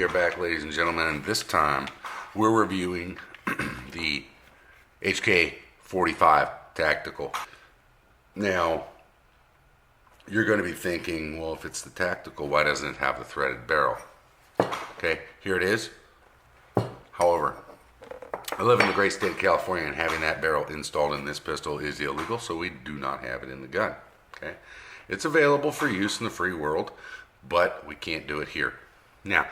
We are back, ladies and gentlemen, and this time we're reviewing the HK45 Tactical. Now, you're going to be thinking, well, if it's the Tactical, why doesn't it have the threaded barrel? Okay, here it is. However, I live in the great state of California, and having that barrel installed in this pistol is illegal, so we do not have it in the gun. Okay, it's available for use in the free world, but we can't do it here. Now,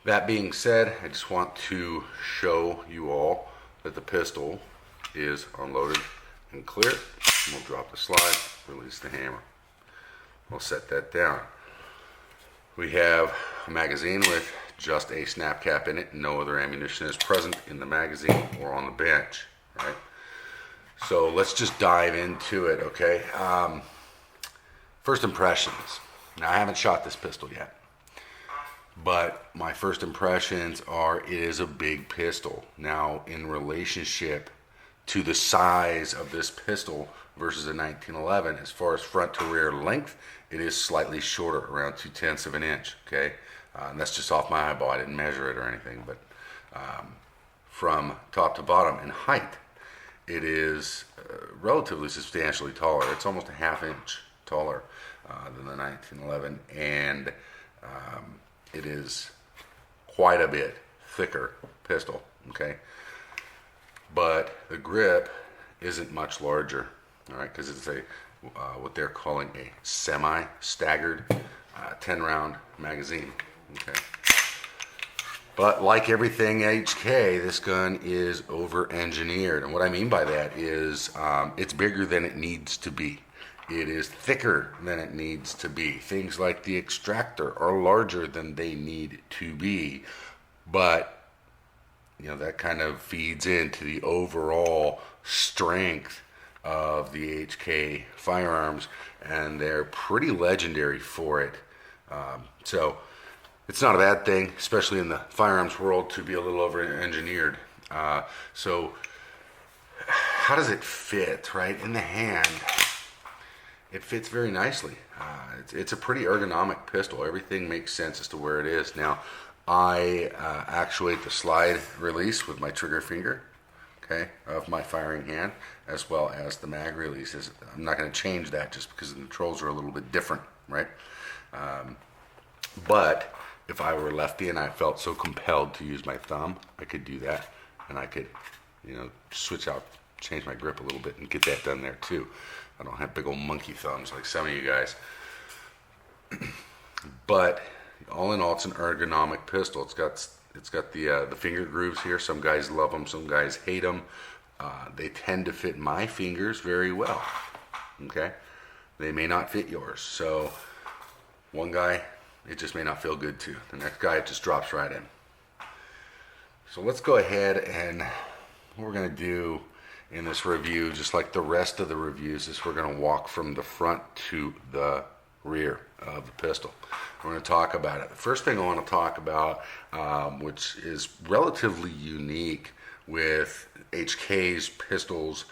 that being said, I just want to show you all that the pistol is unloaded and clear. We'll drop the slide, release the hammer. We'll set that down. We have a magazine with just a snap cap in it. No other ammunition is present in the magazine or on the bench, right? So let's just dive into it, okay? First impressions. Now, I haven't shot this pistol yet, but my first impressions are it is a big pistol. Now, in relationship to the size of this pistol versus a 1911, as far as front to rear length, it is slightly shorter, around 2/10 of an inch, okay? And that's just off my eyeball. I didn't measure it or anything, but from top to bottom in height, it is relatively substantially taller. It's almost a ½ inch taller than the 1911, and it is quite a bit thicker pistol, okay? But the grip isn't much larger, all right, because it's a what they're calling a semi-staggered 10-round magazine, okay? But like everything HK, this gun is over-engineered, and what I mean by that is it's bigger than it needs to be. It is thicker than it needs to be. Things like the extractor are larger than they need to be, but you know, that kind of feeds into the overall strength of the HK firearms, and they're pretty legendary for it. So it's not a bad thing, especially in the firearms world, to be a little over-engineered. So how does it fit, right? In the hand, it fits very nicely. It's a pretty ergonomic pistol. Everything makes sense as to where it is. Now, I actuate the slide release with my trigger finger, okay, of my firing hand, as well as the mag releases. I'm not going to change that just because the controls are a little bit different, right? But if I were lefty and I felt so compelled to use my thumb, I could do that, and I could, you know, switch out, change my grip a little bit and get that done there too. I don't have big old monkey thumbs like some of you guys. But all in all, it's an ergonomic pistol. It's got the finger grooves here. Some guys love them, some guys hate them. They tend to fit my fingers very well, okay? They may not fit yours. So one guy, it just may not feel good to. The next guy, it just drops right in. So let's go ahead, and what we're gonna do in this review, just like the rest of the reviews, is we're going to walk from the front to the rear of the pistol. We're going to talk about it. The first thing I want to talk about, which is relatively unique with HK's pistols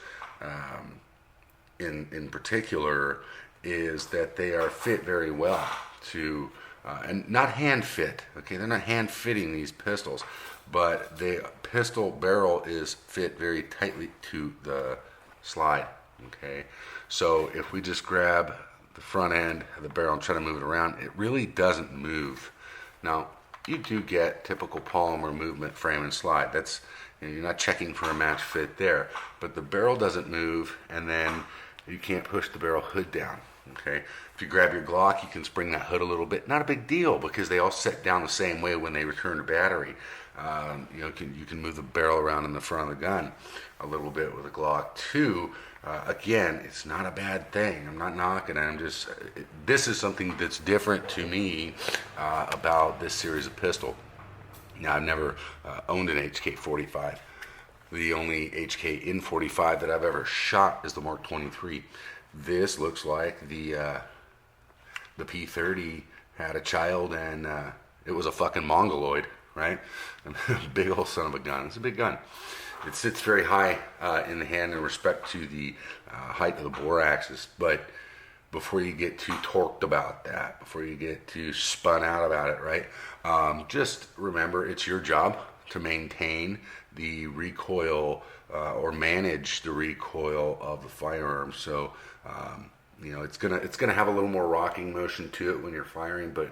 in particular, is that they are fit very well to, and not hand fit, okay? They're not hand fitting these pistols, but the pistol barrel is fit very tightly to the slide, okay? So if we just grab the front end of the barrel and try to move it around, it really doesn't move. Now, you do get typical polymer movement, frame and slide. That's, you know, you're not checking for a match fit there, but the barrel doesn't move, and then you can't push the barrel hood down, okay? If you grab your Glock, you can spring that hood a little bit. Not a big deal, because they all set down the same way when they return to battery. You know, you can move the barrel around in the front of the gun a little bit with a Glock 2. Again, it's not a bad thing. I'm not knocking it. I'm just, this is something that's different to me about this series of pistol. Now, I've never owned an HK45. The only HK in 45 that I've ever shot is the Mark 23. This looks like the P30 had a child, and it was a fucking mongoloid, right? Big old son of a gun. It's a big gun. It sits very high in the hand in respect to the height of the bore axis, but before you get too torqued about that, before you get too spun out about it, right? Just remember, it's your job to maintain the recoil or manage the recoil of the firearm. So you know, it's gonna have a little more rocking motion to it when you're firing, but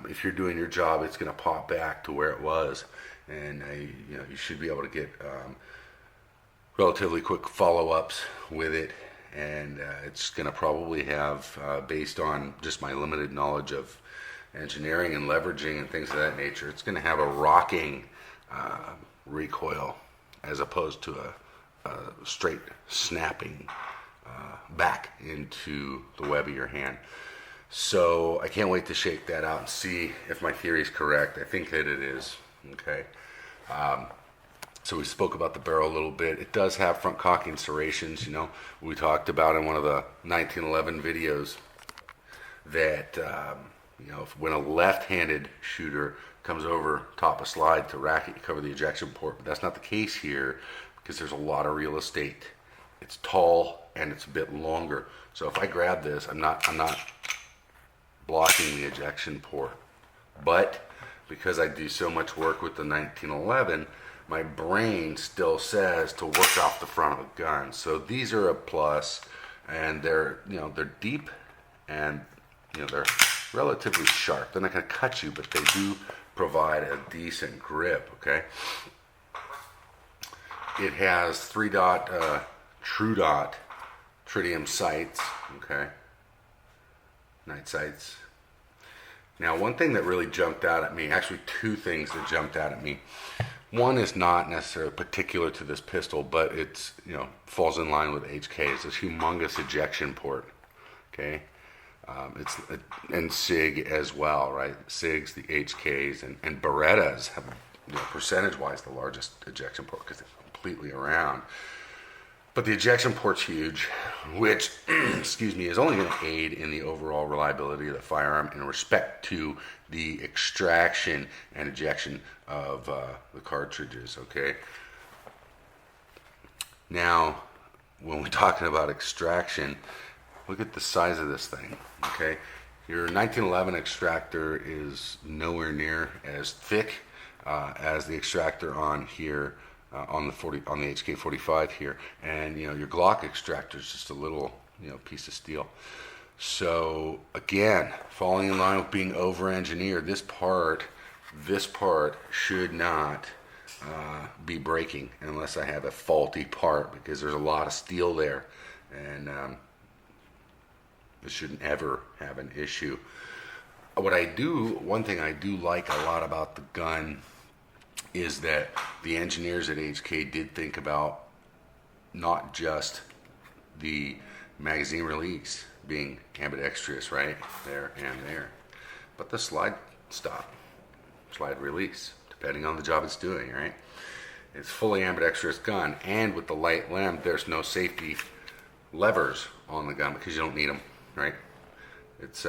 if you're doing your job, it's gonna pop back to where it was, and you know, you should be able to get relatively quick follow-ups with it. And it's going to probably have, based on just my limited knowledge of engineering and leveraging and things of that nature, it's going to have a rocking recoil as opposed to a straight snapping back into the web of your hand. So I can't wait to shake that out and see if my theory is correct. I think that it is. Okay. So we spoke about the barrel a little bit. It does have front cocking serrations. You know, we talked about in one of the 1911 videos that you know, when a left-handed shooter comes over top a slide to rack it, you cover the ejection port. But that's not the case here because there's a lot of real estate. It's tall and it's a bit longer. So if I grab this, I'm not blocking the ejection port. But because I do so much work with the 1911, my brain still says to work off the front of the gun. So these are a plus, and they're, you know, they're deep, and you know, they're relatively sharp. They're not going to cut you, but they do provide a decent grip. Okay. It has 3-dot true dot tritium sights. Okay. Night sights. Now, one thing that really jumped out at me, actually two things that jumped out at me. One is not necessarily particular to this pistol, but it's, you know, falls in line with HK. It's this humongous ejection port. Okay, and SIG as well, right? SIGs, the HKs, and Berettas have, you know, percentage-wise the largest ejection port because they're completely around. But the ejection port's huge, which, excuse me, is only going to aid in the overall reliability of the firearm in respect to the extraction and ejection of the cartridges, okay? Now, when we're talking about extraction, look at the size of this thing, okay? Your 1911 extractor is nowhere near as thick as the extractor on here. On the HK45 here, and you know, your Glock extractor is just a little, you know, piece of steel. So again, falling in line with being over-engineered, this part should not be breaking unless I have a faulty part, because there's a lot of steel there, and it shouldn't ever have an issue. One thing I do like a lot about the gun is that the engineers at HK did think about not just the magazine release being ambidextrous, right, there and there, but the slide release, depending on the job it's doing, right? It's fully ambidextrous gun, and with the light limb, there's no safety levers on the gun because you don't need them, right? It's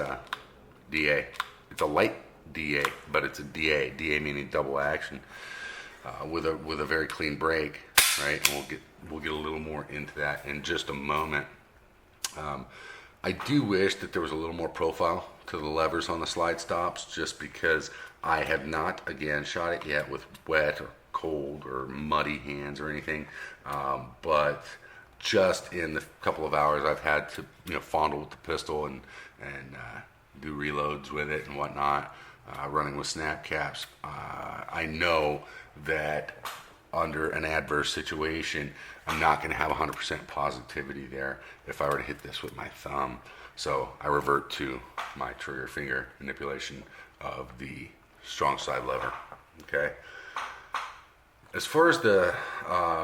DA. It's a light DA, but it's a DA. DA meaning double action, with a very clean brake, right? And we'll get a little more into that in just a moment. I do wish that there was a little more profile to the levers on the slide stops, just because I have not, again, shot it yet with wet or cold or muddy hands or anything, but just in the couple of hours I've had to, you know, fondle with the pistol and do reloads with it and whatnot, running with snap caps, I know that under an adverse situation, I'm not going to have 100% positivity there if I were to hit this with my thumb. So I revert to my trigger finger manipulation of the strong side lever. Okay. As far as the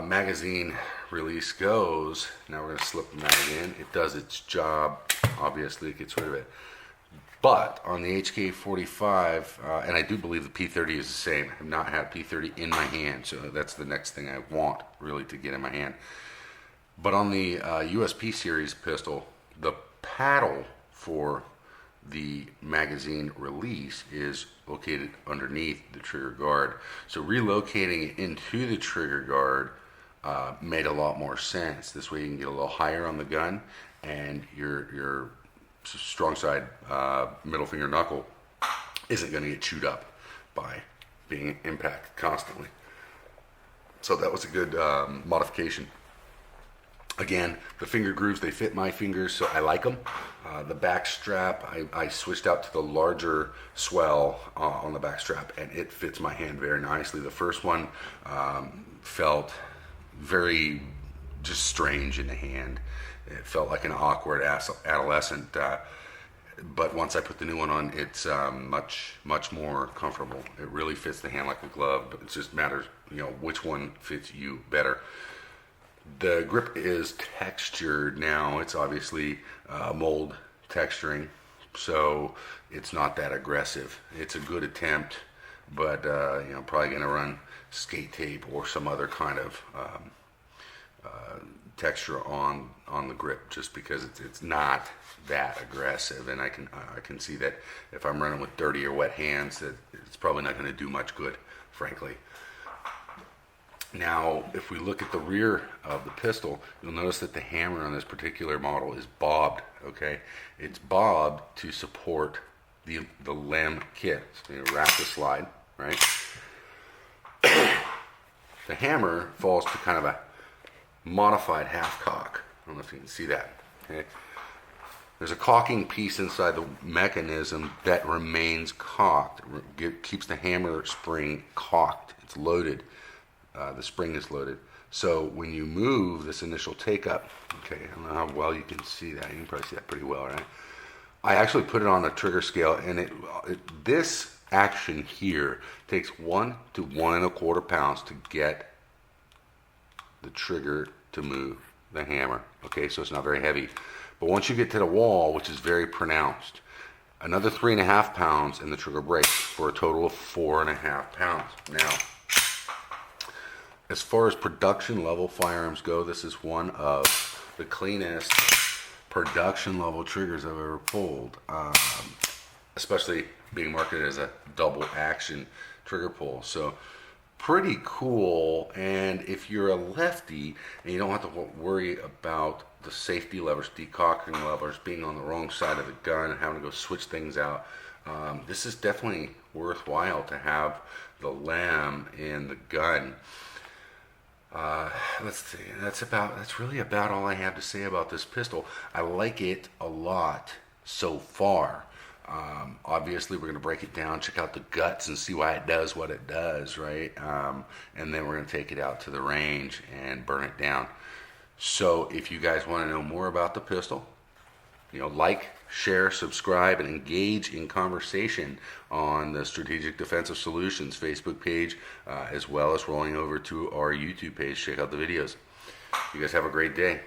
magazine release goes, now we're going to slip the mag in. It does its job. Obviously, it gets rid of it. But on the HK45, and I do believe the P30 is the same. I have not had P30 in my hand, so that's the next thing I want really to get in my hand. But on the USP series pistol, the paddle for the magazine release is located underneath the trigger guard. So relocating it into the trigger guard made a lot more sense. This way you can get a little higher on the gun, and your strong side middle finger knuckle isn't going to get chewed up by being impacted constantly. So that was a good modification. Again, the finger grooves, they fit my fingers, so I like them. The back strap, I switched out to the larger swell on the back strap, and it fits my hand very nicely. The first one felt very just strange in the hand. It felt like an awkward adolescent, but once I put the new one on, it's much more comfortable. It really fits the hand like a glove, but it just matters, which one fits you better. The grip is textured now. It's obviously mold texturing, so it's not that aggressive. It's a good attempt, but probably going to run skate tape or some other kind of texture on the grip, just because it's not that aggressive. And I can see that if I'm running with dirty or wet hands, that it's probably not going to do much good, frankly. Now, if we look at the rear of the pistol, you'll notice that the hammer on this particular model is bobbed, okay? It's bobbed to support the LEM kit. So you wrap the slide, right? The hammer falls to kind of a modified half cock. I don't know if you can see that, okay? There's a caulking piece inside the mechanism that remains cocked. It keeps the hammer spring cocked. It's loaded. The spring is loaded. So when you move this initial take up, okay, I don't know how well you can see that. You can probably see that pretty well, right? I actually put it on a trigger scale, and this action here takes 1 to 1 1/4 pounds to get the trigger to move the hammer. Okay, so it's not very heavy. But once you get to the wall, which is very pronounced, another 3.5 pounds and the trigger breaks for a total of 4.5 pounds. Now, as far as production level firearms go, this is one of the cleanest production level triggers I've ever pulled, especially being marketed as a double action trigger pull. So pretty cool. And if you're a lefty and you don't have to worry about the safety levers, decocking levers, being on the wrong side of the gun and having to go switch things out, this is definitely worthwhile to have the LEM in the gun. Let's see, that's really about all I have to say about this pistol. I like it a lot so far. Obviously we're going to break it down, check out the guts and see why it does what it does, right? And then we're going to take it out to the range and burn it down. So if you guys want to know more about the pistol, like, share, subscribe, and engage in conversation on the Strategic Defensive Solutions Facebook page, as well as rolling over to our YouTube page. Check out the videos. You guys have a great day.